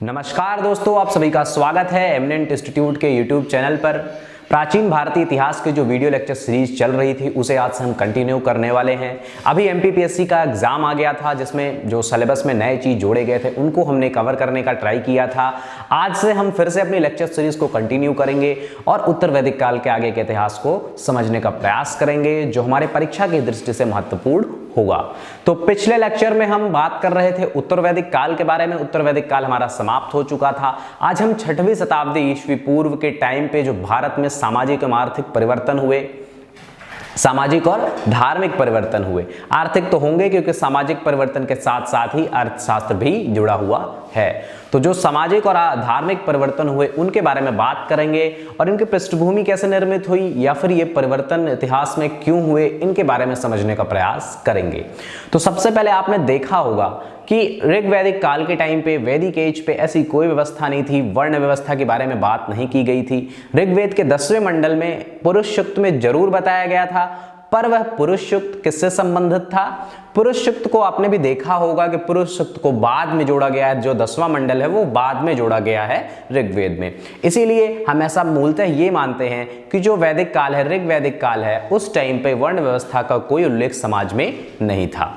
नमस्कार दोस्तों, आप सभी का स्वागत है एमिनेंट इंस्टीट्यूट के यूट्यूब चैनल पर। प्राचीन भारतीय इतिहास की जो वीडियो लेक्चर सीरीज चल रही थी उसे आज से हम कंटिन्यू करने वाले हैं। अभी एमपीपीएससी का एग्जाम आ गया था जिसमें जो सिलेबस में नए चीज जोड़े गए थे उनको हमने कवर करने का ट्राई किया था। आज से हम फिर से अपनी लेक्चर सीरीज को कंटिन्यू करेंगे और उत्तर वैदिक काल के आगे के इतिहास को समझने का प्रयास करेंगे जो हमारे परीक्षा की दृष्टि से महत्वपूर्ण होगा। तो पिछले लेक्चर में हम बात कर रहे थे उत्तर वैदिक काल के बारे में। उत्तर वैदिक काल हमारा समाप्त हो चुका था। आज हम 6वीं शताब्दी ईस्वी पूर्व के टाइम पे जो भारत में सामाजिक एवं आर्थिक परिवर्तन हुए, सामाजिक और धार्मिक परिवर्तन हुए। आर्थिक तो होंगे क्योंकि सामाजिक परिवर्तन के साथ साथ ही अर्थशास्त्र भी जुड़ा हुआ है। तो जो सामाजिक और धार्मिक परिवर्तन हुए उनके बारे में बात करेंगे और इनकी पृष्ठभूमि कैसे निर्मित हुई या फिर ये परिवर्तन इतिहास में क्यों हुए, इनके बारे में समझने का प्रयास करेंगे। तो सबसे पहले आपने देखा होगा कि ऋग वैदिक काल के टाइम पे, वैदिक एज पे ऐसी कोई व्यवस्था नहीं थी, वर्ण व्यवस्था के बारे में बात नहीं की गई थी। ऋग्वेद के 10वें मंडल में पुरुष सूक्त में जरूर बताया गया था, पर वह पुरुष सूक्त किससे संबंधित था? पुरुष सूक्त को आपने भी देखा होगा कि पुरुष सूक्त को बाद में जोड़ा गया है। जो 10वां मंडल है वो बाद में जोड़ा गया है ऋग्वेद में। इसीलिए हम ऐसा मूलतः ये मानते हैं कि जो वैदिक काल है, ऋग वैदिक काल है, उस टाइम पे वर्ण व्यवस्था का कोई उल्लेख समाज में नहीं था।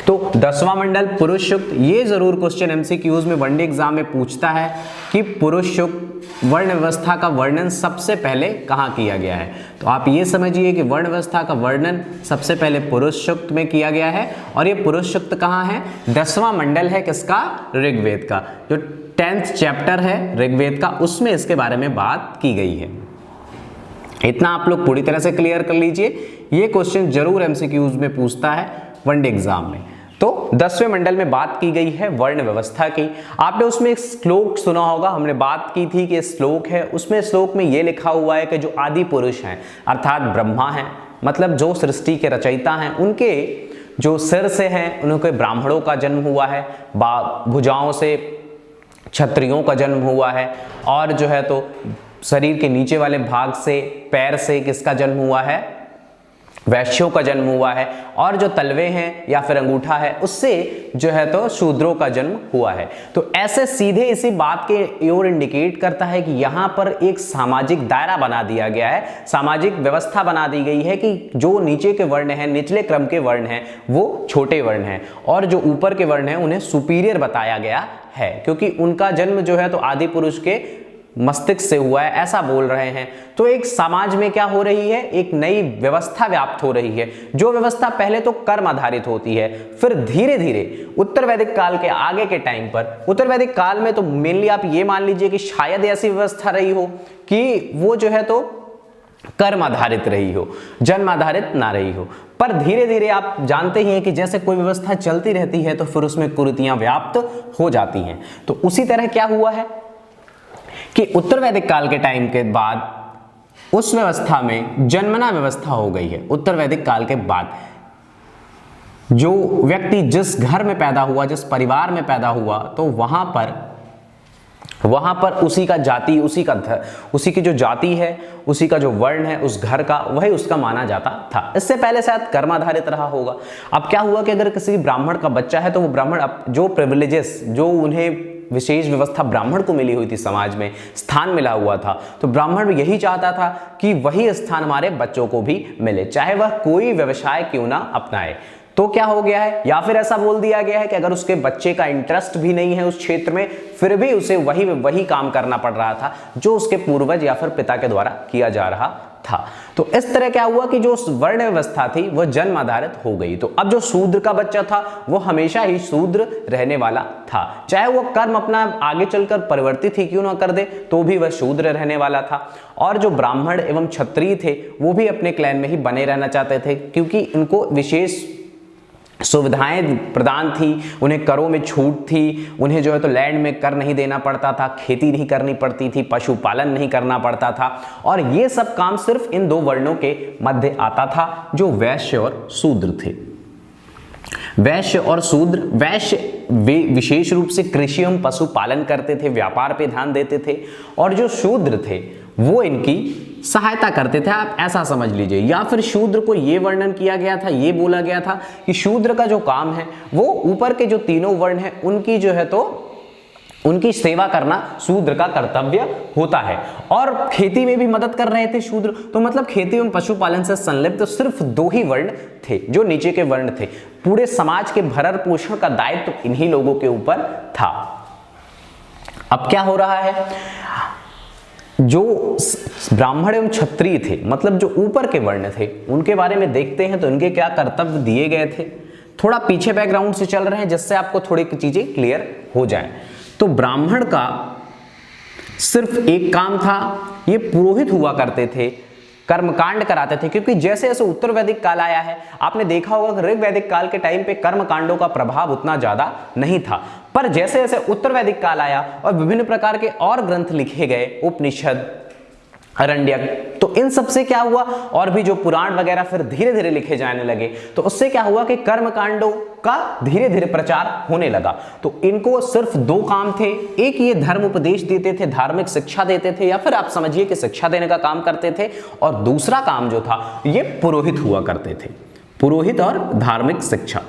तो 10वां मंडल पुरुष सूक्त, ये जरूर क्वेश्चन एमसीक्यूज में वनडे एग्जाम में पूछता है कि पुरुष सूक्त वर्ण व्यवस्था का वर्णन सबसे पहले कहाँ किया गया है। तो आप ये समझिए कि वर्ण व्यवस्था का वर्णन सबसे पहले पुरुष सूक्त में किया गया है और ये पुरुष सूक्त कहाँ है? 10वां मंडल है किसका? ऋग्वेद का। जो 10th चैप्टर है ऋग्वेद का, उसमें इसके बारे में बात की गई है। इतना आप लोग पूरी तरह से क्लियर कर लीजिए। ये क्वेश्चन जरूर एमसीक्यूज में पूछता है वनडे एग्जाम में। तो 10वें मंडल में बात की गई है वर्ण व्यवस्था की। आपने उसमें एक श्लोक सुना होगा, हमने बात की थी कि श्लोक है, उसमें श्लोक में यह लिखा हुआ है कि जो आदि पुरुष हैं अर्थात ब्रह्मा हैं, मतलब जो सृष्टि के रचयिता हैं, उनके जो सिर से हैं उनके ब्राह्मणों का जन्म हुआ है, भुजाओं से क्षत्रियों का जन्म हुआ है, और जो है तो शरीर के नीचे वाले भाग से, पैर से किसका जन्म हुआ है? वैश्यों का जन्म हुआ है, और जो तलवे हैं या फिर अंगूठा है उससे जो है तो शूद्रों का जन्म हुआ है। तो ऐसे सीधे इसी बात के ओर इंडिकेट करता है कि यहाँ पर एक सामाजिक दायरा बना दिया गया है, सामाजिक व्यवस्था बना दी गई है कि जो नीचे के वर्ण हैं, निचले क्रम के वर्ण हैं, वो छोटे वर्ण हैं, और जो ऊपर के वर्ण हैं उन्हें सुपीरियर बताया गया है क्योंकि उनका जन्म जो है तो आदि पुरुष के मस्तिष्क से हुआ है, ऐसा बोल रहे हैं। तो एक समाज में क्या हो रही है? एक नई व्यवस्था व्याप्त हो रही है। जो व्यवस्था पहले तो कर्म आधारित होती है, फिर धीरे धीरे उत्तर वैदिक काल के आगे के टाइम पर, उत्तर वैदिक काल में तो मेनली आप ये मान लीजिए कि शायद ऐसी व्यवस्था रही हो कि वो जो है तो कर्म आधारित रही हो, जन्म आधारित ना रही हो। पर धीरे धीरे आप जानते ही हैं कि जैसे कोई व्यवस्था चलती रहती है तो फिर उसमें कुरीतियां व्याप्त हो जाती हैं। तो उसी तरह क्या हुआ है कि उत्तर वैदिक काल के टाइम के बाद उस व्यवस्था में जन्मना व्यवस्था हो गई है। उत्तर वैदिक काल के बाद जो व्यक्ति जिस घर में पैदा हुआ, जिस परिवार में पैदा हुआ, तो वहां पर उसी का जाति, उसी की जो जाति है, उसी का जो वर्ण है, उस घर का, वही उसका माना जाता था। इससे पहले शायद कर्माधारित रहा होगा। अब क्या हुआ कि अगर किसी ब्राह्मण का बच्चा है तो वो ब्राह्मण जो प्रिविलेजेस, जो उन्हें विशेष व्यवस्था ब्राह्मण को मिली हुई थी, समाज में स्थान मिला हुआ था, तो ब्राह्मण यही चाहता था कि वही स्थान हमारे बच्चों को भी मिले, चाहे वह कोई व्यवसाय क्यों ना अपनाए। तो क्या हो गया है, या फिर ऐसा बोल दिया गया है कि अगर उसके बच्चे का इंटरेस्ट भी नहीं है उस क्षेत्र में, फिर भी उसे वही काम करना पड़ रहा था जो उसके पूर्वज या फिर पिता के द्वारा किया जा रहा था। तो इस तरह क्या हुआ कि जो वर्ण व्यवस्था थी वह जन्म आधारित हो गई। तो अब जो शूद्र का बच्चा था वो हमेशा ही शूद्र रहने वाला था, चाहे वो कर्म अपना आगे चलकर परिवर्तित ही क्यों ना कर दे, तो भी वह शूद्र रहने वाला था। और जो ब्राह्मण एवं क्षत्रिय थे वो भी अपने क्लैन में ही बने रहना चाहते थे क्योंकि इनको विशेष सुविधाएं प्रदान थी, उन्हें करों में छूट थी, उन्हें जो है तो लैंड में कर नहीं देना पड़ता था, खेती नहीं करनी पड़ती थी, पशुपालन नहीं करना पड़ता था, और ये सब काम सिर्फ इन दो वर्णों के मध्य आता था जो वैश्य और शूद्र थे। वैश्य और शूद्र, वैश्य वे विशेष रूप से कृषि एवं पशुपालन करते थे, व्यापार पे ध्यान देते थे, और जो शूद्र थे वो इनकी सहायता करते थे, आप ऐसा समझ लीजिए। या फिर शूद्र को ये वर्णन किया गया था, ये बोला गया था कि शूद्र का जो काम है वो ऊपर के जो तीनों वर्ण हैं उनकी जो है तो उनकी सेवा करना शूद्र का कर्तव्य होता है। और खेती में भी मदद कर रहे थे शूद्र, तो मतलब खेती एवं पशुपालन से संलिप्त तो सिर्फ 2 ही वर्ण थे जो नीचे के वर्ण थे। पूरे समाज के भरण पोषण का दायित्व तो इन्हीं लोगों के ऊपर था। अब क्या हो रहा है, जो ब्राह्मण एवं क्षत्रिय थे, मतलब जो ऊपर के वर्ण थे, उनके बारे में देखते हैं तो इनके क्या कर्तव्य दिए गए थे। थोड़ा पीछे बैकग्राउंड से चल रहे हैं जिससे आपको थोड़ी चीजें क्लियर हो जाएं। तो ब्राह्मण का सिर्फ एक काम था, ये पुरोहित हुआ करते थे, कर्मकांड कराते थे। क्योंकि जैसे जैसे उत्तर वैदिक काल आया है, आपने देखा होगा कि ऋग वैदिक काल के टाइम पे कर्मकांडों का प्रभाव उतना ज्यादा नहीं था, पर जैसे जैसे उत्तर वैदिक काल आया और विभिन्न प्रकार के और ग्रंथ लिखे गए, उपनिषद, अरण्यक, तो इन सब से क्या हुआ, और भी जो पुराण वगैरह फिर धीरे धीरे लिखे जाने लगे, तो उससे क्या हुआ कि कर्मकांडों का धीरे धीरे प्रचार होने लगा। तो इनको सिर्फ 2 काम थे, एक ये धर्म उपदेश देते थे, धार्मिक शिक्षा देते थे, या फिर आप समझिए कि शिक्षा देने का काम करते थे, और दूसरा काम जो था ये पुरोहित हुआ करते थे। पुरोहित और धार्मिक शिक्षा,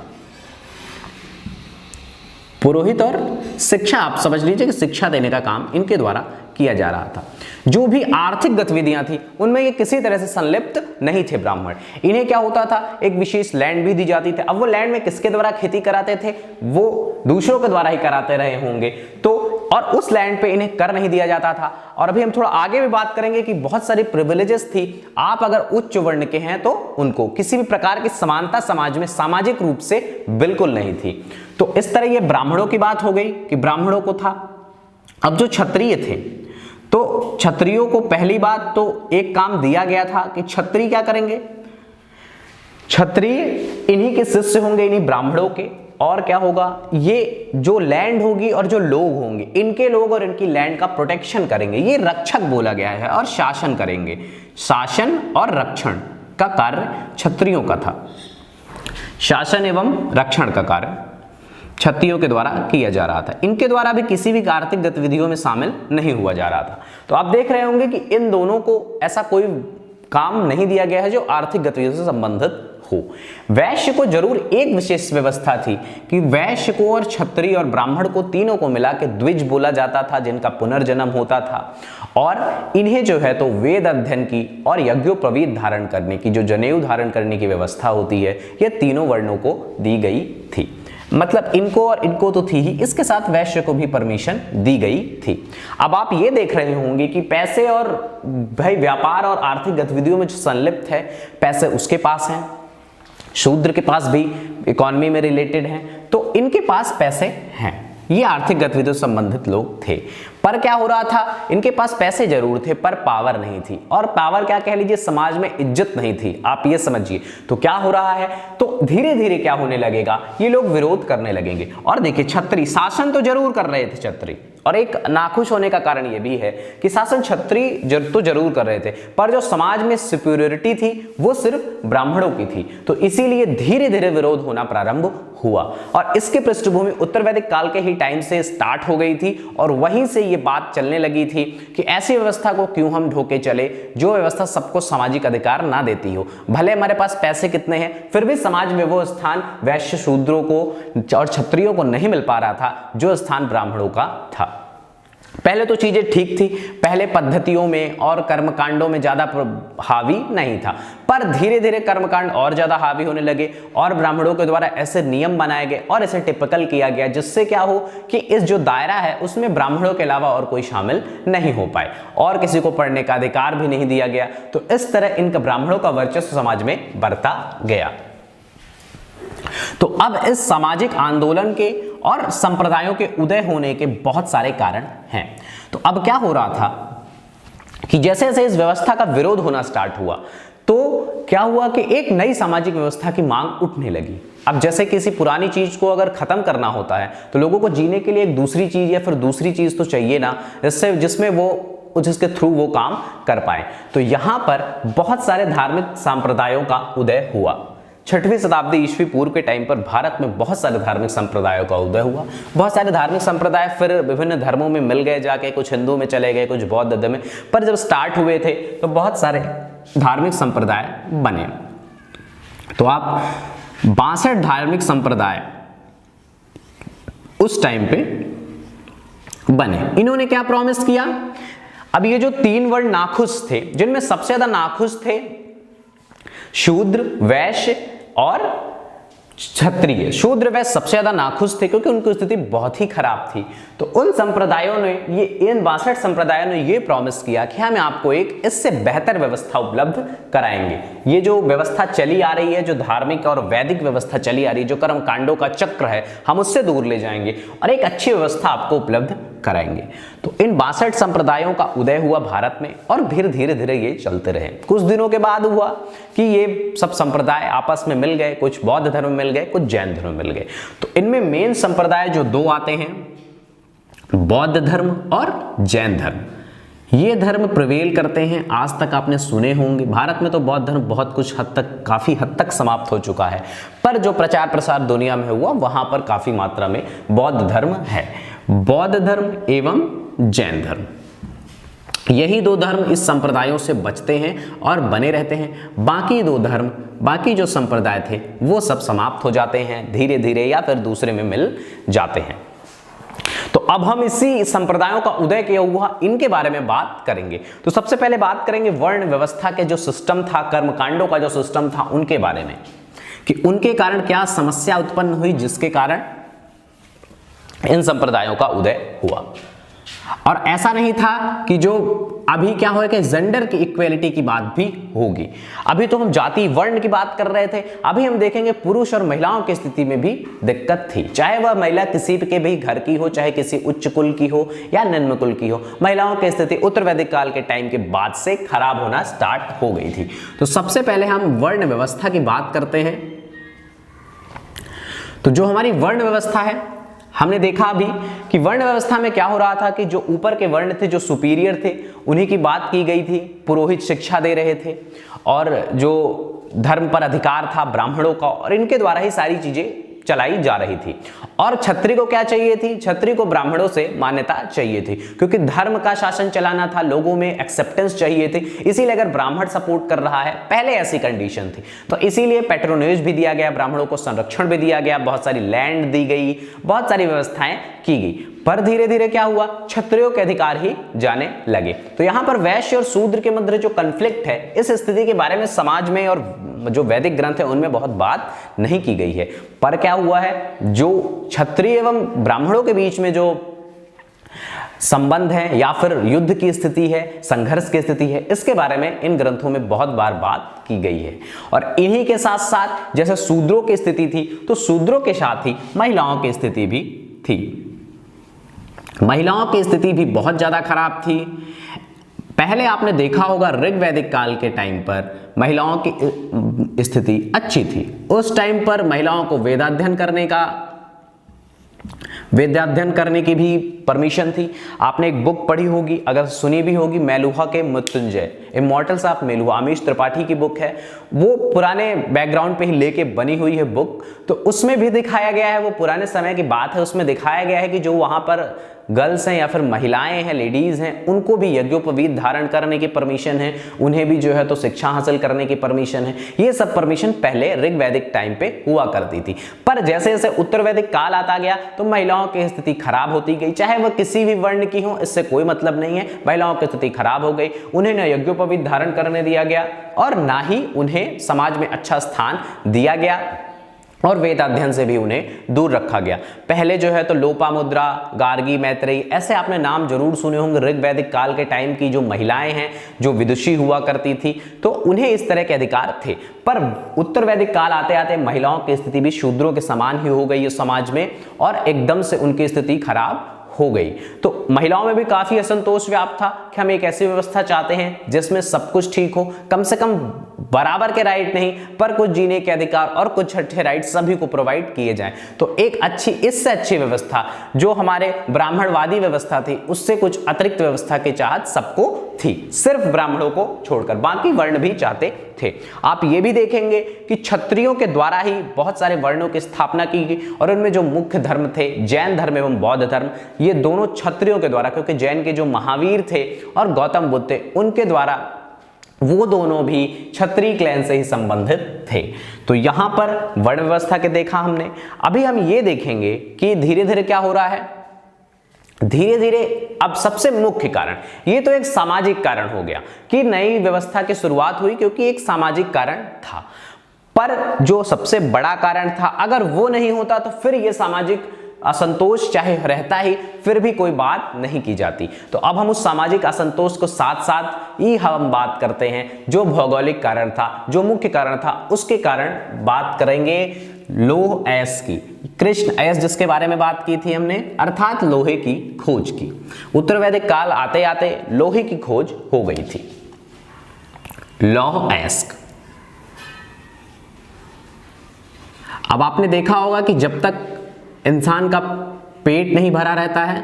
पुरोहित और शिक्षा, आप समझ लीजिए कि शिक्षा देने का काम इनके द्वारा किया जा रहा था। जो भी आर्थिक गतिविधियां थी उनमें ये किसी तरह से संलिप्त नहीं थे ब्राह्मण। इन्हें क्या होता था, एक विशेष लैंड भी दी जाती थी। अब वो लैंड में किसके द्वारा खेती कराते थे, वो दूसरों के द्वारा ही कराते रहे होंगे, तो और उस लैंड पे इन्हें कर नहीं दिया जाता था। और अभी हम थोड़ा आगे भी बात करेंगे कि बहुत सारी प्रिविलेजेस थी, आप अगर उच्च वर्ण के हैं तो उनको किसी भी प्रकार की समानता समाज में सामाजिक रूप से बिल्कुल नहीं थी। तो इस तरह ये ब्राह्मणों की बात हो गई कि ब्राह्मणों को था। अब जो क्षत्रिय थे, तो क्षत्रियों को पहली बात तो एक काम दिया गया था कि क्षत्रिय क्या करेंगे, क्षत्रिय इन्हीं के शिष्य होंगे, इन्हीं ब्राह्मणों के। और क्या होगा, ये जो लैंड होगी और जो लोग होंगे, इनके लोग और इनकी लैंड का प्रोटेक्शन करेंगे, ये रक्षक बोला गया है, और शासन करेंगे। शासन और रक्षण का कार्य क्षत्रियों का था। शासन एवं रक्षण का कार्य क्षत्रियों के द्वारा किया जा रहा था। इनके द्वारा भी किसी भी आर्थिक गतिविधियों में शामिल नहीं हुआ जा रहा था। तो आप देख रहे होंगे कि इन दोनों को ऐसा कोई काम नहीं दिया गया है जो आर्थिक गतिविधियों से संबंधित हो। वैश्य को जरूर एक विशेष व्यवस्था थी कि वैश्य को और क्षत्रिय और ब्राह्मण को तीनों को मिला के द्विज बोला जाता था, जिनका पुनर्जन्म होता था। और इन्हें जो है तो वेद अध्ययन की और यज्ञोपवीत धारण करने की, जो जनेऊ धारण करने की व्यवस्था होती है, ये तीनों वर्णों को दी गई थी। मतलब इनको और इनको तो थी ही, इसके साथ वैश्य को भी परमिशन दी गई थी। अब आप ये देख रहे होंगे कि पैसे और भाई व्यापार और आर्थिक गतिविधियों में जो संलिप्त है, पैसे उसके पास हैं, शूद्र के पास भी इकोनॉमी में रिलेटेड हैं, तो इनके पास पैसे हैं। ये आर्थिक गतिविधियों से संबंधित लोग थे। पर क्या हो रहा था, इनके पास पैसे जरूर थे पर पावर नहीं थी। और पावर क्या कह लीजिए, समाज में इज्जत नहीं थी, आप ये समझिए। तो क्या हो रहा है, तो धीरे धीरे क्या होने लगेगा, ये लोग विरोध करने लगेंगे। और देखिए, क्षत्रिय शासन तो जरूर कर रहे थे क्षत्रिय, और एक नाखुश होने का कारण ये भी है कि शासन क्षत्रिय तो जरूर कर रहे थे, पर जो समाज में सुपीरियरिटी थी वो सिर्फ ब्राह्मणों की थी। तो इसीलिए धीरे धीरे विरोध होना प्रारंभ हुआ, और इसके पृष्ठभूमि उत्तर वैदिक काल के ही टाइम से स्टार्ट हो गई थी। और वहीं से ये बात चलने लगी थी कि ऐसी व्यवस्था को क्यों हम ढोके चले जो व्यवस्था सबको सामाजिक अधिकार ना देती हो। भले हमारे पास पैसे कितने हैं, फिर भी समाज में वो स्थान वैश्य शूद्रों को और क्षत्रियों को नहीं मिल पा रहा था जो स्थान ब्राह्मणों का था। पहले तो चीजें ठीक थी, पहले पद्धतियों में और कर्मकांडों में ज्यादा हावी नहीं था, पर धीरे धीरे कर्मकांड और ज्यादा हावी होने लगे और ब्राह्मणों के द्वारा ऐसे नियम बनाए गए और इसे टिपिकल किया गया, जिससे क्या हो कि इस जो दायरा है उसमें ब्राह्मणों के अलावा और कोई शामिल नहीं हो पाए, और किसी को पढ़ने का अधिकार भी नहीं दिया गया। तो इस तरह इनका ब्राह्मणों का वर्चस्व समाज में बढ़ता गया। तो अब इस सामाजिक आंदोलन के और संप्रदायों के उदय होने के बहुत सारे कारण हैं। तो अब क्या हो रहा था कि जैसे जैसे इस व्यवस्था का विरोध होना स्टार्ट हुआ, तो क्या हुआ कि एक नई सामाजिक व्यवस्था की मांग उठने लगी। अब जैसे किसी पुरानी चीज को अगर खत्म करना होता है तो लोगों को जीने के लिए एक दूसरी चीज या फिर दूसरी चीज तो चाहिए ना, जिसमें वो जिसके थ्रू वो काम कर पाए। तो यहां पर बहुत सारे धार्मिक संप्रदायों का उदय हुआ। 6वीं शताब्दी ईस्वी पूर्व के टाइम पर भारत में बहुत सारे धार्मिक संप्रदायों का उदय हुआ। बहुत सारे धार्मिक संप्रदाय फिर विभिन्न धर्मों में मिल गए जाके, कुछ हिंदू में चले गए, कुछ बौद्ध में, पर जब स्टार्ट हुए थे तो बहुत सारे धार्मिक संप्रदाय बने। तो आप 62 धार्मिक संप्रदाय उस टाइम पे बने। इन्होंने क्या प्रॉमिस किया? अब ये जो 3 वर्ण नाखुश थे, जिनमें सबसे ज्यादा नाखुश थे शूद्र, वैश्य और क्षत्रिय। शूद्र वैश्य सबसे ज्यादा नाखुश थे क्योंकि उनकी स्थिति बहुत ही खराब थी। तो उन संप्रदायों ने इन 62 संप्रदायों ने ये प्रॉमिस किया कि हम आपको एक इससे बेहतर व्यवस्था उपलब्ध कराएंगे। ये जो व्यवस्था चली आ रही है, जो धार्मिक और वैदिक व्यवस्था चली आ रही है, जो कर्म कांडों का चक्र है, हम उससे दूर ले जाएंगे और एक अच्छी व्यवस्था आपको उपलब्ध कराएंगे। तो इन 62 संप्रदायों का उदय हुआ भारत में और धीरे धीरे ये चलते रहे। कुछ दिनों के बाद हुआ कि ये सब संप्रदाय आपस में मिल गए, कुछ बौद्ध धर्म मिल गए, कुछ जैन धर्म मिल गए। तो इनमें मेन संप्रदाय जो 2 आते हैं, बौद्ध धर्म और जैन धर्म। ये धर्म प्रिवेल करते हैं, आज तक आपने सुने होंगे। भारत में तो बौद्ध धर्म बहुत कुछ हद तक, काफी हद तक समाप्त हो चुका है, पर जो प्रचार प्रसार दुनिया में हुआ वहां पर काफी मात्रा में बौद्ध धर्म है। बौद्ध धर्म एवं जैन धर्म, यही 2 धर्म इस संप्रदायों से बचते हैं और बने रहते हैं। बाकी 2 धर्म, बाकी जो संप्रदाय थे वो सब समाप्त हो जाते हैं धीरे धीरे, या फिर दूसरे में मिल जाते हैं। तो अब हम इसी संप्रदायों का उदय किया हुआ इनके बारे में बात करेंगे। तो सबसे पहले बात करेंगे वर्ण व्यवस्था के जो सिस्टम था, कर्मकांडों का जो सिस्टम था, उनके बारे में कि उनके कारण क्या समस्या उत्पन्न हुई, जिसके कारण इन संप्रदायों का उदय हुआ। और ऐसा नहीं था कि जो अभी क्या होगा कि जेंडर की इक्वेलिटी की बात भी होगी। अभी तो हम जाति वर्ण की बात कर रहे थे, अभी हम देखेंगे पुरुष और महिलाओं की स्थिति में भी दिक्कत थी। चाहे वह महिला किसी के भी घर की हो, चाहे किसी उच्च कुल की हो या निम्न कुल की हो, महिलाओं की स्थिति उत्तर वैदिक काल के टाइम के बाद से खराब होना स्टार्ट हो गई थी। तो सबसे पहले हम वर्ण व्यवस्था की बात करते हैं। तो जो हमारी वर्ण व्यवस्था है, हमने देखा अभी कि वर्ण व्यवस्था में क्या हो रहा था कि जो ऊपर के वर्ण थे, जो सुपीरियर थे, उन्हीं की बात की गई थी। पुरोहित शिक्षा दे रहे थे और जो धर्म पर अधिकार था ब्राह्मणों का, और इनके द्वारा ही सारी चीजें चलाई जा रही थी। और क्षत्रिय को क्या चाहिए थी? क्षत्रिय को ब्राह्मणों से मान्यता चाहिए थी, क्योंकि धर्म का शासन चलाना था, लोगों में एक्सेप्टेंस चाहिए थी। इसीलिए अगर ब्राह्मण सपोर्ट कर रहा है, पहले ऐसी कंडीशन थी, तो इसीलिए पैट्रोनेज भी दिया गया, ब्राह्मणों को संरक्षण भी दिया गया, बहुत सारी लैंड दी गई, बहुत सारी व्यवस्थाएं की गई। पर धीरे धीरे क्या हुआ? क्षत्रियों के अधिकार ही जाने लगे। तो यहां पर वैश्य और शूद्र के मध्य जो कन्फ्लिक्ट है, इस स्थिति के बारे में समाज में और जो वैदिक ग्रंथ है उनमें बहुत बात नहीं की गई है। पर क्या हुआ है, जो क्षत्रिय एवं ब्राह्मणों के बीच में जो संबंध है या फिर युद्ध की स्थिति है, संघर्ष की स्थिति है, इसके बारे में इन ग्रंथों में बहुत बार बात की गई है। और इन्हीं के साथ साथ जैसे शूद्रों की स्थिति थी, तो शूद्रों के साथ ही महिलाओं की स्थिति भी थी। महिलाओं की स्थिति भी बहुत ज्यादा खराब थी। पहले आपने देखा होगा ऋग वैदिक काल के टाइम पर महिलाओं की स्थिति अच्छी थी। उस टाइम पर महिलाओं को वेदाध्ययन करने की भी परमिशन थी। आपने एक बुक पढ़ी होगी, अगर सुनी भी होगी, मेलुहा के मृत्युंजय, इमॉर्टल्स ऑफ मेलुहा, अमीश त्रिपाठी की बुक है। वो पुराने बैकग्राउंड पे ही लेके बनी हुई है बुक। तो उसमें भी दिखाया गया है, वो पुराने समय की बात है, उसमें दिखाया गया है कि जो वहां पर गर्ल्स हैं या फिर महिलाएं हैं, लेडीज हैं, उनको भी यज्ञोपवीत धारण करने की परमिशन है, उन्हें भी जो है तो शिक्षा हासिल करने की परमिशन है। ये सब परमिशन पहले ऋग वैदिक टाइम पे हुआ करती थी। पर जैसे जैसे उत्तर वैदिक काल आता गया तो महिलाओं की स्थिति खराब होती गई। चाहे वह किसी भी वर्ण की हो, इससे कोई मतलब नहीं है, महिलाओं की स्थिति खराब हो गई। उन्हें न यज्ञोपवीत धारण करने दिया गया और ना ही उन्हें समाज में अच्छा स्थान दिया गया, और वेद अध्ययन से भी उन्हें दूर रखा गया। पहले जो है तो लोपामुद्रा, गार्गी, मैत्रेयी, ऐसे आपने नाम जरूर सुने होंगे। ऋग वैदिक काल के टाइम की जो महिलाएं हैं, जो विदुषी हुआ करती थी, तो उन्हें इस तरह के अधिकार थे। पर उत्तर वैदिक काल आते आते महिलाओं की स्थिति भी शूद्रों के समान ही हो गई है समाज में, और एकदम से उनकी स्थिति खराब हो गई। तो महिलाओं में भी काफी असंतोष व्याप्त था कि हम एक ऐसी व्यवस्था चाहते हैं जिसमें सब कुछ ठीक हो, कम से कम बराबर के राइट नहीं, पर कुछ जीने के अधिकार और कुछ अच्छे राइट सभी को प्रोवाइड किए जाएं। तो एक अच्छी, इससे अच्छी व्यवस्था जो हमारे ब्राह्मणवादी व्यवस्था थी, उससे कुछ अतिरिक्त व्यवस्था की चाहत सबको थी, सिर्फ ब्राह्मणों को छोड़कर बाकी वर्ण भी चाहते थे। आप ये भी देखेंगे कि क्षत्रियों के द्वारा ही बहुत सारे वर्णों की स्थापना की गई, और उनमें जो मुख्य धर्म थे, जैन धर्म एवं बौद्ध धर्म, ये दोनों क्षत्रियों के द्वारा, क्योंकि जैन के जो महावीर थे और गौतम बुद्ध थे, उनके द्वारा वो दोनों भी क्षत्रिय क्लैन से ही संबंधित थे। तो यहां पर वर्ण व्यवस्था के देखा हमने। अभी हम ये देखेंगे कि धीरे धीरे क्या हो रहा है, धीरे धीरे अब सबसे मुख्य कारण, ये तो एक सामाजिक कारण हो गया कि नई व्यवस्था की शुरुआत हुई क्योंकि एक सामाजिक कारण था, पर जो सबसे बड़ा कारण था अगर वो नहीं होता तो फिर ये सामाजिक असंतोष चाहे रहता ही फिर भी कोई बात नहीं की जाती। तो अब हम उस सामाजिक असंतोष को साथ साथ ही हम बात करते हैं, जो भौगोलिक कारण था, जो मुख्य कारण था, उसके कारण बात करेंगे लौह अयस्क की, कृष्ण अयस्क जिसके बारे में बात की थी हमने, अर्थात लोहे की खोज की। उत्तर वैदिक काल आते आते लोहे की खोज हो गई थी। लौह अयस्क, अब आपने देखा होगा कि जब तक इंसान का पेट नहीं भरा रहता है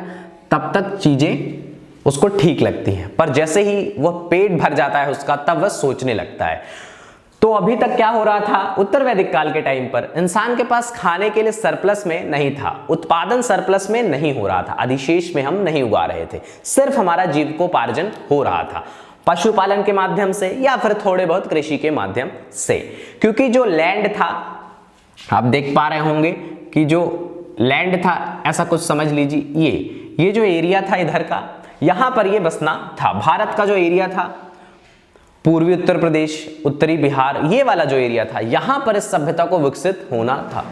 तब तक चीजें उसको ठीक लगती हैं, पर जैसे ही वह पेट भर जाता है उसका तब वह सोचने लगता है। तो अभी तक क्या हो रहा था, उत्तर वैदिक काल के टाइम पर इंसान के पास खाने के लिए सरप्लस में नहीं था, उत्पादन सरप्लस में नहीं हो रहा था, अधिशेष में हम नहीं उगा रहे थे, सिर्फ हमारा जीविकोपार्जन हो रहा था पशुपालन के माध्यम से या फिर थोड़े बहुत कृषि के माध्यम से। क्योंकि जो लैंड था, आप देख पा रहे होंगे कि जो लैंड था, ऐसा कुछ समझ लीजिए, ये जो एरिया था इधर का, यहां पर ये बसना था। भारत का जो एरिया था, पूर्वी उत्तर प्रदेश, उत्तरी बिहार, ये वाला जो एरिया था, यहां पर इस सभ्यता को विकसित होना था।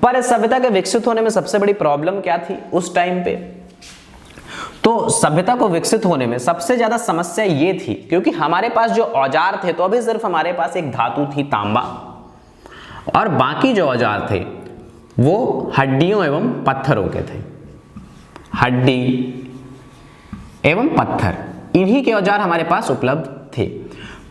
पर इस सभ्यता के विकसित होने में सबसे बड़ी प्रॉब्लम क्या थी उस टाइम पे? तो सभ्यता को विकसित होने में सबसे ज्यादा समस्या ये थी क्योंकि हमारे पास जो औजार थे, तो अभी सिर्फ हमारे पास एक धातु थी तांबा, और बाकी जो औजार थे वो हड्डियों एवं पत्थरों के थे। हड्डी एवं पत्थर, इन्हीं के औजार हमारे पास उपलब्ध थे।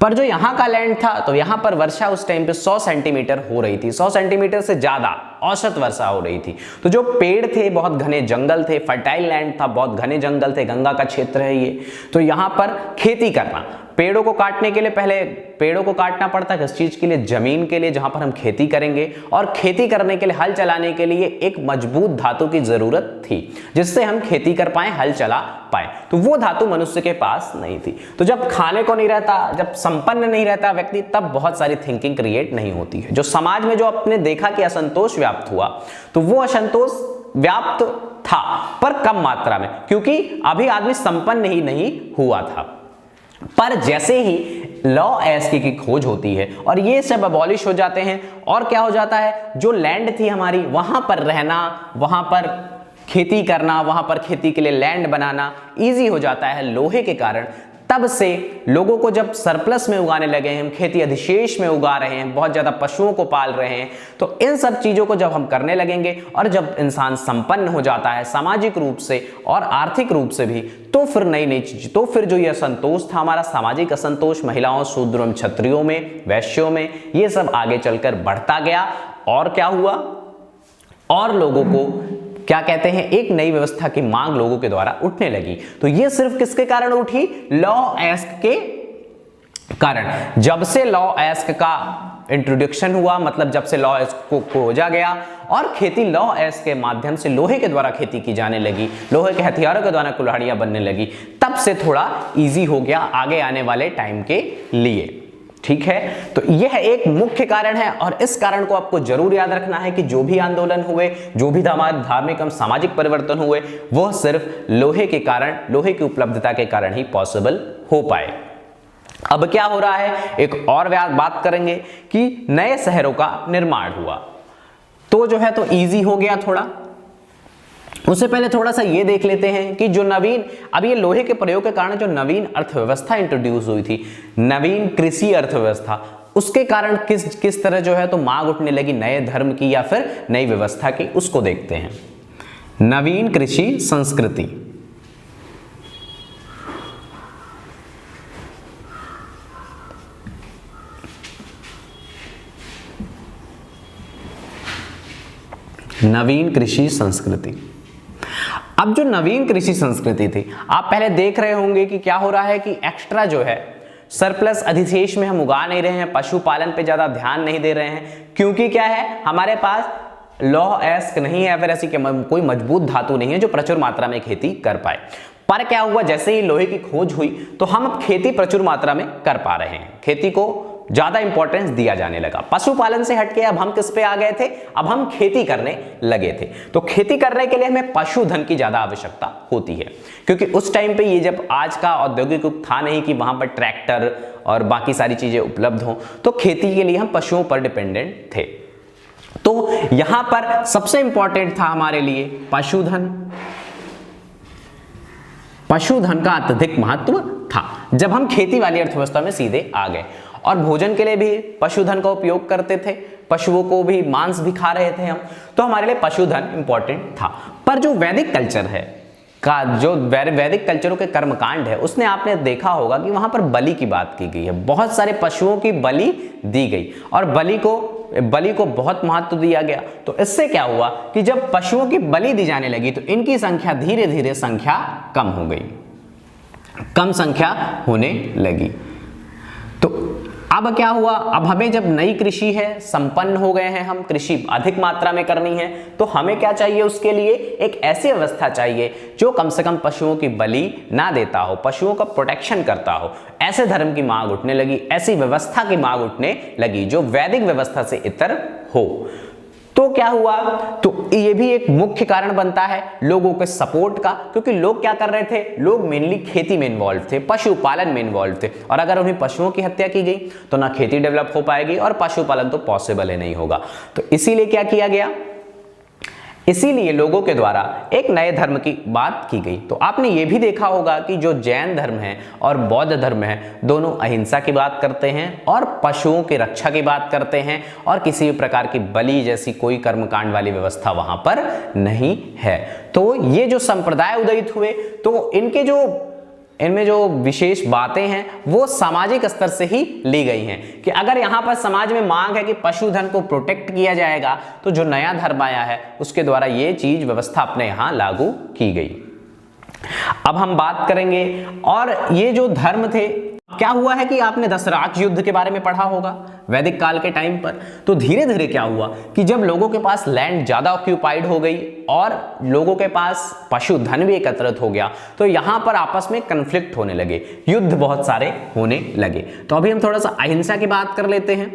पर जो यहाँ का लैंड था, तो यहाँ पर वर्षा उस टाइम पे 100 सेंटीमीटर हो रही थी, 100 सेंटीमीटर से ज्यादा औसत वर्षा हो रही थी। तो जो पेड़ थे, बहुत घने जंगल थे, फर्टाइल लैंड था, बहुत घने जंगल थे, गंगा का क्षेत्र है ये। तो यहाँ पर खेती करना, पेड़ों को काटने के लिए पहले पेड़ों को काटना पड़ता, किस चीज के लिए? जमीन के लिए, जहां पर हम खेती करेंगे, और खेती करने के लिए, हल चलाने के लिए एक मजबूत धातु की जरूरत थी जिससे हम खेती कर पाए, हल चला पाए। तो वो धातु मनुष्य के पास नहीं थी। तो जब खाने को नहीं रहता, जब संपन्न नहीं रहता व्यक्ति, तब बहुत सारी थिंकिंग क्रिएट नहीं होती है। जो समाज में जो आपने देखा कि असंतोष व्याप्त हुआ, तो वो असंतोष व्याप्त था पर कम मात्रा में, क्योंकि अभी आदमी संपन्न ही नहीं हुआ था। पर जैसे ही लौह अयस्क की खोज होती है और ये सब अबॉलिश हो जाते हैं, और क्या हो जाता है, जो लैंड थी हमारी, वहां पर रहना, वहां पर खेती करना, वहां पर खेती के लिए लैंड बनाना इजी हो जाता है लोहे के कारण। तब से लोगों को जब सरप्लस में उगाने लगे हैं, हम खेती अधिशेष में उगा रहे हैं, बहुत ज्यादा पशुओं को पाल रहे हैं, तो इन सब चीजों को जब हम करने लगेंगे और जब इंसान संपन्न हो जाता है सामाजिक रूप से और आर्थिक रूप से भी, तो फिर नई नई चीज, तो फिर जो ये असंतोष था हमारा, सामाजिक असंतोष, महिलाओं, शूद्रों, क्षत्रियों में, वैश्यों में, ये सब आगे चलकर बढ़ता गया। और क्या हुआ, और लोगों को क्या कहते हैं, एक नई व्यवस्था की मांग लोगों के द्वारा उठने लगी। तो ये सिर्फ किसके कारण उठी? लौह अयस्क के कारण। जब से लौह अयस्क का इंट्रोडक्शन हुआ, मतलब जब से लौह अयस्क को खोजा गया और खेती लौह अयस्क के माध्यम से लोहे के द्वारा खेती की जाने लगी, लोहे के हथियारों के द्वारा कुल्हाड़ियां बनने लगी, तब से थोड़ा इजी हो गया आगे आने वाले टाइम के लिए। ठीक है, तो यह एक मुख्य कारण है और इस कारण को आपको जरूर याद रखना है कि जो भी आंदोलन हुए, जो भी धार्मिक एवं सामाजिक परिवर्तन हुए, वह सिर्फ लोहे के कारण, लोहे की उपलब्धता के कारण ही पॉसिबल हो पाए। अब क्या हो रहा है, एक और बात करेंगे कि नए शहरों का निर्माण हुआ, तो जो है तो इजी हो गया थोड़ा। उससे पहले थोड़ा सा ये देख लेते हैं कि जो नवीन, अब ये लोहे के प्रयोग के कारण जो नवीन अर्थव्यवस्था इंट्रोड्यूस हुई थी, नवीन कृषि अर्थव्यवस्था, उसके कारण किस तरह जो है तो मांग उठने लगी नए धर्म की या फिर नई व्यवस्था की, उसको देखते हैं। नवीन कृषि संस्कृति, नवीन कृषि संस्कृति। अब जो नवीन कृषि संस्कृति थी, आप पहले देख रहे होंगे कि क्या हो रहा है कि एक्स्ट्रा जो है सरप्लस अधिशेष में हम उगा नहीं रहे हैं, पशुपालन पे ज्यादा ध्यान नहीं दे रहे हैं, क्योंकि क्या है, हमारे पास लौह अयस्क नहीं है, फिर ऐसी कोई मजबूत धातु नहीं है जो प्रचुर मात्रा में खेती कर पाए। पर क्या हुआ, जैसे ही लोहे की खोज हुई तो हम अब खेती प्रचुर मात्रा में कर पा रहे हैं, खेती को ज्यादा इंपॉर्टेंस दिया जाने लगा। पशुपालन से हटके अब हम किस पे आ गए थे, अब हम खेती करने लगे थे। तो खेती करने के लिए हमें पशुधन की ज्यादा आवश्यकता होती है, क्योंकि उस टाइम पे ये जब आज का औद्योगिक युग था नहीं कि वहां पर ट्रैक्टर और बाकी सारी चीजें उपलब्ध हों, तो खेती के लिए हम पशुओं पर डिपेंडेंट थे। तो यहां पर सबसे इंपॉर्टेंट था हमारे लिए पशुधन। पशुधन का अत्यधिक महत्व था जब हम खेती वाली अर्थव्यवस्था में सीधे आ गए, और भोजन के लिए भी पशुधन का उपयोग करते थे, पशुओं को भी मांस भी खा रहे थे हम, तो हमारे लिए पशुधन इंपॉर्टेंट था। पर जो वैदिक कल्चर है का, जो वैदिक कल्चरों के कर्मकांड है, उसने आपने देखा होगा कि वहां पर बलि की बात की गई है, बहुत सारे पशुओं की बलि दी गई और बलि को बहुत महत्व दिया गया। तो इससे क्या हुआ कि जब पशुओं की बलि दी जाने लगी तो इनकी संख्या धीरे धीरे संख्या कम हो गई, कम संख्या होने लगी। तो अब क्या हुआ, अब हमें जब नई कृषि है, संपन्न हो गए हैं हम, कृषि अधिक मात्रा में करनी है, तो हमें क्या चाहिए, उसके लिए एक ऐसी व्यवस्था चाहिए जो कम से कम पशुओं की बलि ना देता हो, पशुओं का प्रोटेक्शन करता हो। ऐसे धर्म की मांग उठने लगी, ऐसी व्यवस्था की मांग उठने लगी जो वैदिक व्यवस्था से इतर हो। तो क्या हुआ, तो ये भी एक मुख्य कारण बनता है लोगों के सपोर्ट का, क्योंकि लोग क्या कर रहे थे, लोग मेनली खेती में इन्वॉल्व थे, पशुपालन में इन्वॉल्व थे, और अगर उन्हें पशुओं की हत्या की गई तो ना खेती डेवलप हो पाएगी और पशुपालन तो पॉसिबल ही नहीं होगा। तो इसीलिए क्या किया गया, इसीलिए लोगों के द्वारा एक नए धर्म की बात की गई। तो आपने ये भी देखा होगा कि जो जैन धर्म है और बौद्ध धर्म है, दोनों अहिंसा की बात करते हैं और पशुओं की रक्षा की बात करते हैं, और किसी भी प्रकार की बलि जैसी कोई कर्मकांड वाली व्यवस्था वहां पर नहीं है। तो ये जो संप्रदाय उदयित हुए, तो इनमें जो विशेष बातें हैं वो सामाजिक स्तर से ही ली गई हैं, कि अगर यहां पर समाज में मांग है कि पशुधन को प्रोटेक्ट किया जाएगा, तो जो नया धर्म आया है उसके द्वारा ये चीज व्यवस्था अपने यहां लागू की गई। अब हम बात करेंगे, और ये जो धर्म थे, क्या हुआ है कि आपने दशराज युद्ध के बारे में पढ़ा होगा वैदिक काल के टाइम पर। तो धीरे धीरे क्या हुआ कि जब लोगों के पास लैंड ज्यादा ऑक्यूपाइड हो गई और लोगों के पास पशुधन भी एकत्रित हो गया, तो यहां पर आपस में कन्फ्लिक्ट होने लगे, युद्ध बहुत सारे होने लगे। तो अभी हम थोड़ा सा अहिंसा की बात कर लेते हैं,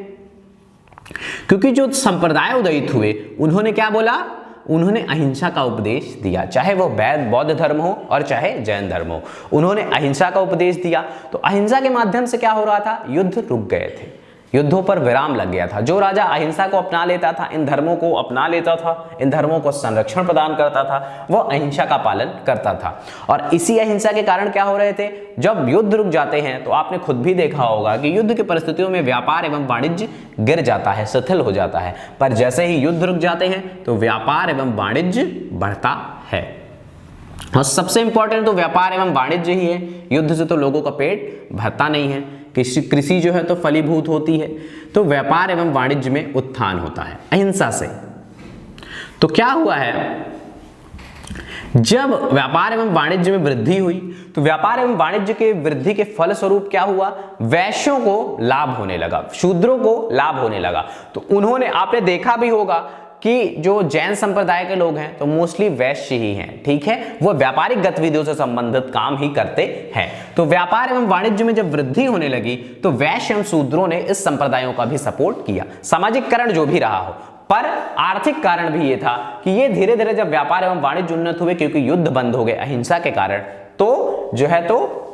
क्योंकि जो संप्रदाय उदयित हुए उन्होंने क्या बोला, उन्होंने अहिंसा का उपदेश दिया, चाहे वो बौद्ध धर्म हो और चाहे जैन धर्म हो, उन्होंने अहिंसा का उपदेश दिया। तो अहिंसा के माध्यम से क्या हो रहा था, युद्ध रुक गए थे, युद्धों पर विराम लग गया था। जो राजा अहिंसा को अपना लेता था, इन धर्मों को अपना लेता था, इन धर्मों को संरक्षण प्रदान करता था, वो अहिंसा का पालन करता था। और इसी अहिंसा के कारण क्या हो रहे थे, जब युद्ध रुक जाते हैं तो आपने खुद भी देखा होगा कि युद्ध की परिस्थितियों में व्यापार एवं वाणिज्य गिर जाता है, शिथिल हो जाता है। पर जैसे ही युद्ध रुक जाते हैं तो व्यापार एवं वाणिज्य बढ़ता है, और सबसे इंपॉर्टेंट तो व्यापार एवं वाणिज्य ही है। युद्ध से तो लोगों का पेट भरता नहीं है, कृषि जो है तो फलीभूत होती है, तो व्यापार एवं वाणिज्य में उत्थान होता है अहिंसा से। तो क्या हुआ है, जब व्यापार एवं वाणिज्य में वृद्धि हुई, तो व्यापार एवं वाणिज्य के वृद्धि के फलस्वरूप क्या हुआ, वैश्यों को लाभ होने लगा, शूद्रों को लाभ होने लगा। तो उन्होंने, आपने देखा भी होगा कि जो जैन संप्रदाय के लोग हैं तो मोस्टली वैश्य ही हैं, ठीक है, वो व्यापारिक गतिविधियों से संबंधित काम ही करते हैं। तो व्यापार एवं वाणिज्य में जब वृद्धि होने लगी तो वैश्य एवं शूद्रों ने इस संप्रदायों का भी सपोर्ट किया, सामाजिककरण जो भी रहा हो। पर आर्थिक कारण भी ये था कि ये धीरे धीरे जब व्यापार एवं वाणिज्य उन्नत हुए, क्योंकि युद्ध बंद हो गए अहिंसा के कारण, तो जो है तो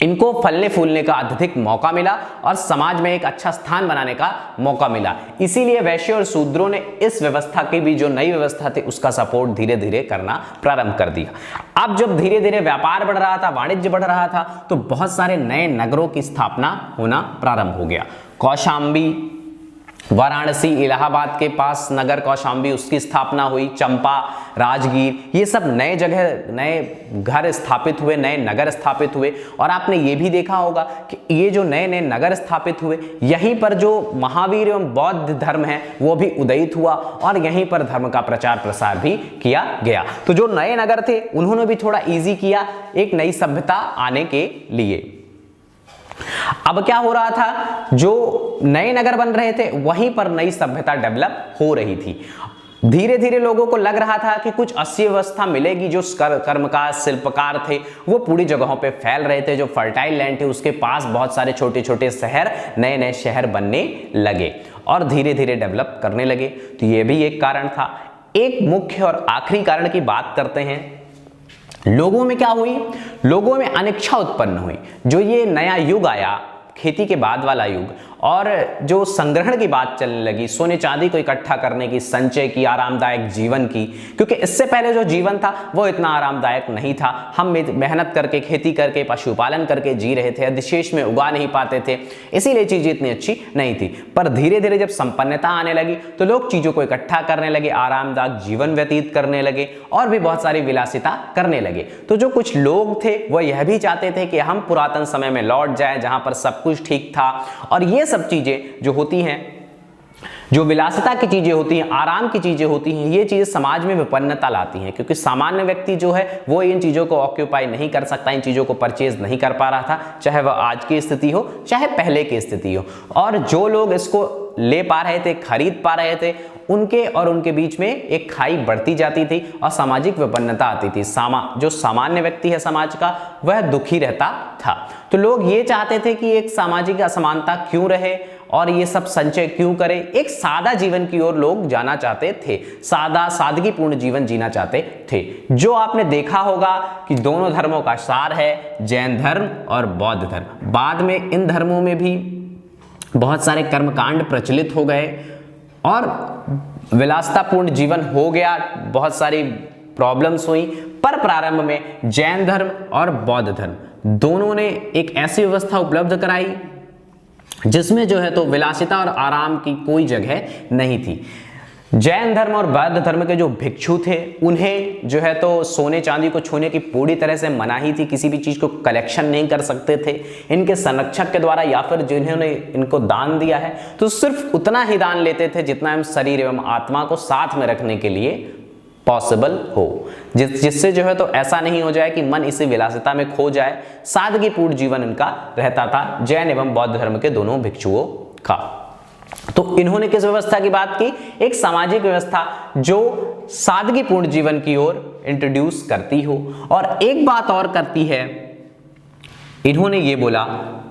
इनको फलने फूलने का अत्यधिक मौका मिला और समाज में एक अच्छा स्थान बनाने का मौका मिला। इसीलिए वैश्य और शूद्रों ने इस व्यवस्था की भी, जो नई व्यवस्था थी, उसका सपोर्ट धीरे धीरे करना प्रारंभ कर दिया। अब जब धीरे धीरे व्यापार बढ़ रहा था, वाणिज्य बढ़ रहा था, तो बहुत सारे नए नगरों की स्थापना होना प्रारंभ हो गया। कौशाम्बी, वाराणसी, इलाहाबाद के पास नगर कौशाम्बी, उसकी स्थापना हुई। चंपा, राजगीर, ये सब नए जगह, नए घर स्थापित हुए, नए नगर स्थापित हुए। और आपने ये भी देखा होगा कि ये जो नए नए नगर स्थापित हुए, यहीं पर जो महावीर एवं बौद्ध धर्म है वो भी उदयित हुआ, और यहीं पर धर्म का प्रचार प्रसार भी किया गया। तो जो नए नगर थे उन्होंने भी थोड़ा इजी किया एक नई सभ्यता आने के लिए। अब क्या हो रहा था, जो नए नगर बन रहे थे वहीं पर नई सभ्यता डेवलप हो रही थी। धीरे धीरे लोगों को लग रहा था कि कुछ ऐसी व्यवस्था मिलेगी, जो कर्मकार शिल्पकार थे वो पूरी जगहों पे फैल रहे थे, जो फर्टाइल लैंड थे उसके पास बहुत सारे छोटे छोटे शहर, नए नए शहर बनने लगे और धीरे धीरे डेवलप करने लगे। तो ये भी एक कारण था। एक मुख्य और आखिरी कारण की बात करते हैं। लोगों में क्या हुई? लोगों में अनिच्छा उत्पन्न हुई। जो ये नया युग आया, खेती के बाद वाला युग, और जो संग्रहण की बात चलने लगी, सोने चांदी को इकट्ठा करने की, संचय की, आरामदायक जीवन की, क्योंकि इससे पहले जो जीवन था वो इतना आरामदायक नहीं था। हम मेहनत करके, खेती करके, पशुपालन करके जी रहे थे, अधिशेष में उगा नहीं पाते थे, इसीलिए चीजें इतनी अच्छी नहीं थी। पर धीरे धीरे जब संपन्नता आने लगी तो लोग चीजों को इकट्ठा करने लगे, आरामदायक जीवन व्यतीत करने लगे और भी बहुत सारी विलासिता करने लगे। तो जो कुछ लोग थे वो यह भी चाहते थे कि हम पुरातन समय में लौट जाएं, जहां पर सब कुछ ठीक था। और ये सब चीजें जो होती हैं, जो विलासिता की चीजें होती हैं, आराम की चीजें होती हैं, ये चीजें समाज में विपन्नता लाती हैं, क्योंकि सामान्य व्यक्ति जो है वो इन चीजों को ऑक्यूपाई नहीं कर सकता, इन चीजों को परचेज नहीं कर पा रहा था, चाहे वह आज की स्थिति हो चाहे पहले की स्थिति हो। और जो लोग इसको ले पा रहे थे, खरीद पा रहे थे, उनके और उनके बीच में एक खाई बढ़ती जाती थी और सामाजिक विपन्नता आती थी। जो सामान्य व्यक्ति है समाज का, वह दुखी रहता था। तो लोग ये चाहते थे कि एक सामाजिक असमानता क्यों रहे और ये सब संचय क्यों करे, एक सादा जीवन की ओर लोग जाना चाहते थे, सादगीपूर्ण जीवन जीना चाहते थे। जो आपने देखा होगा कि दोनों धर्मों का सार है, जैन धर्म और बौद्ध धर्म। बाद में इन धर्मों में भी बहुत सारे कर्मकांड प्रचलित हो गए और विलासितापूर्ण जीवन हो गया, बहुत सारी प्रॉब्लम्स हुई। पर प्रारंभ में जैन धर्म और बौद्ध धर्म दोनों ने एक ऐसी व्यवस्था उपलब्ध कराई जिसमें जो है तो विलासिता और आराम की कोई जगह नहीं थी। जैन धर्म और बौद्ध धर्म के जो भिक्षु थे, उन्हें जो है तो सोने चांदी को छूने की पूरी तरह से मनाही थी, किसी भी चीज को कलेक्शन नहीं कर सकते थे। इनके संरक्षक के द्वारा या फिर जिन्होंने इनको दान दिया है तो सिर्फ उतना ही दान लेते थे जितना हम शरीर एवं आत्मा को साथ में रखने के लिए पॉसिबल हो, जिससे जो है तो ऐसा नहीं हो जाए कि मन इसी विलासिता में खो जाए। सादगीपूर्ण जीवन इनका रहता था, जैन एवं बौद्ध धर्म के दोनों भिक्षुओं का। तो इन्होंने किस व्यवस्था की बात की? एक सामाजिक व्यवस्था जो सादगीपूर्ण जीवन की ओर इंट्रोड्यूस करती हो। और एक बात और करती है, इन्होंने ये बोला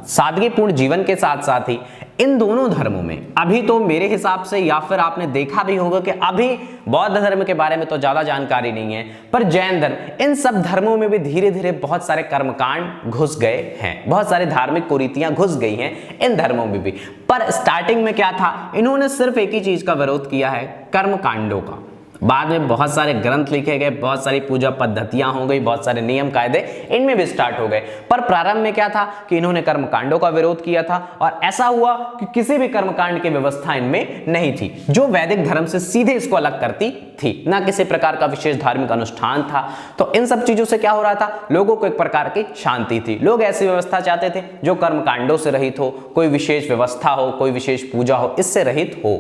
सादगीपूर्ण जीवन के साथ साथ ही इन दोनों धर्मों में अभी तो मेरे हिसाब से, या फिर आपने देखा भी होगा कि अभी बौद्ध धर्म के बारे में तो ज्यादा जानकारी नहीं है, पर जैन धर्म, इन सब धर्मों में भी धीरे धीरे बहुत सारे कर्मकांड घुस गए हैं, बहुत सारी धार्मिक कुरीतियां घुस गई हैं इन धर्मों में भी। पर स्टार्टिंग में क्या था, इन्होंने सिर्फ एक ही चीज का विरोध किया है, कर्मकांडों का। बाद में बहुत सारे ग्रंथ लिखे गए, बहुत सारी पूजा पद्धतियां हो गई, बहुत सारे नियम कायदे इनमें भी स्टार्ट हो गए। पर प्रारंभ में क्या था कि इन्होंने कर्मकांडों का विरोध किया था और ऐसा हुआ कि किसी भी कर्मकांड की व्यवस्था इनमें नहीं थी जो वैदिक धर्म से सीधे इसको अलग करती थी, ना किसी प्रकार का विशेष धार्मिक अनुष्ठान था। तो इन सब चीजों से क्या हो रहा था, लोगों को एक प्रकार की शांति थी। लोग ऐसी व्यवस्था चाहते थे जो कर्मकांडों से रहित हो, कोई विशेष व्यवस्था हो, कोई विशेष पूजा हो, इससे रहित हो,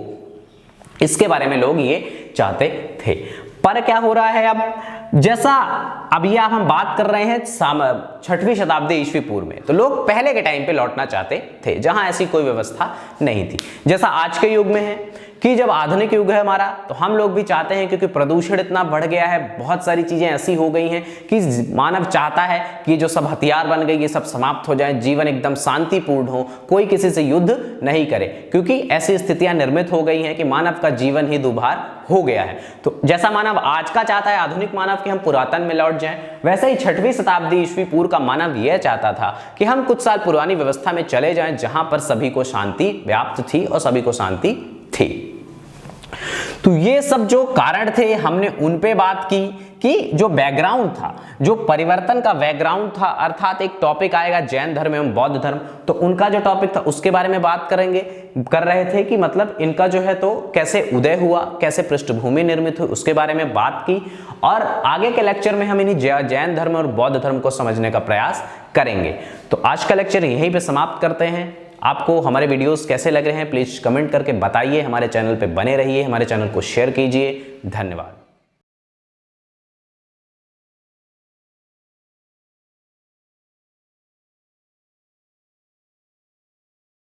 इसके बारे में लोग ये चाहते थे। पर क्या हो रहा है अब, जैसा अब ये हम बात कर रहे हैं 6वीं शताब्दी ईस्वी पूर्व में, तो लोग पहले के टाइम पे लौटना चाहते थे जहां ऐसी कोई व्यवस्था नहीं थी। जैसा आज के युग में है कि जब आधुनिक युग है हमारा, तो हम लोग भी चाहते हैं, क्योंकि प्रदूषण इतना बढ़ गया है, बहुत सारी चीजें ऐसी हो गई हैं कि मानव चाहता है कि जो सब हथियार बन गए ये सब समाप्त हो जाए, जीवन एकदम शांतिपूर्ण हो, कोई किसी से युद्ध नहीं करे, क्योंकि ऐसी स्थितियां निर्मित हो गई हैं कि मानव का जीवन ही दुर्भर हो गया है। तो जैसा मानव आज का चाहता है, आधुनिक मानव, कि हम पुरातन में लौट जाएं, वैसे ही 6वीं शताब्दी ईस्वी पूर्व का मानव यह चाहता था कि हम कुछ साल पुरानी व्यवस्था में चले जाएं जहां पर सभी को शांति व्याप्त थी और सभी को शांति थी। तो ये सब जो कारण थे, हमने उन पे बात की कि जो बैकग्राउंड था, जो परिवर्तन का बैकग्राउंड था, अर्थात एक टॉपिक आएगा जैन धर्म एवं बौद्ध धर्म, तो उनका जो टॉपिक था उसके बारे में बात कर रहे थे कि मतलब इनका जो है तो कैसे उदय हुआ, कैसे पृष्ठभूमि निर्मित हुई, उसके बारे में बात की। और आगे के लेक्चर में हम इन्हीं जैन धर्म और बौद्ध धर्म को समझने का प्रयास करेंगे। तो आज का लेक्चर यहीं पे समाप्त करते हैं। आपको हमारे वीडियोस कैसे लग रहे हैं प्लीज कमेंट करके बताइए। हमारे चैनल पे बने रहिए, हमारे चैनल को शेयर कीजिए। धन्यवाद।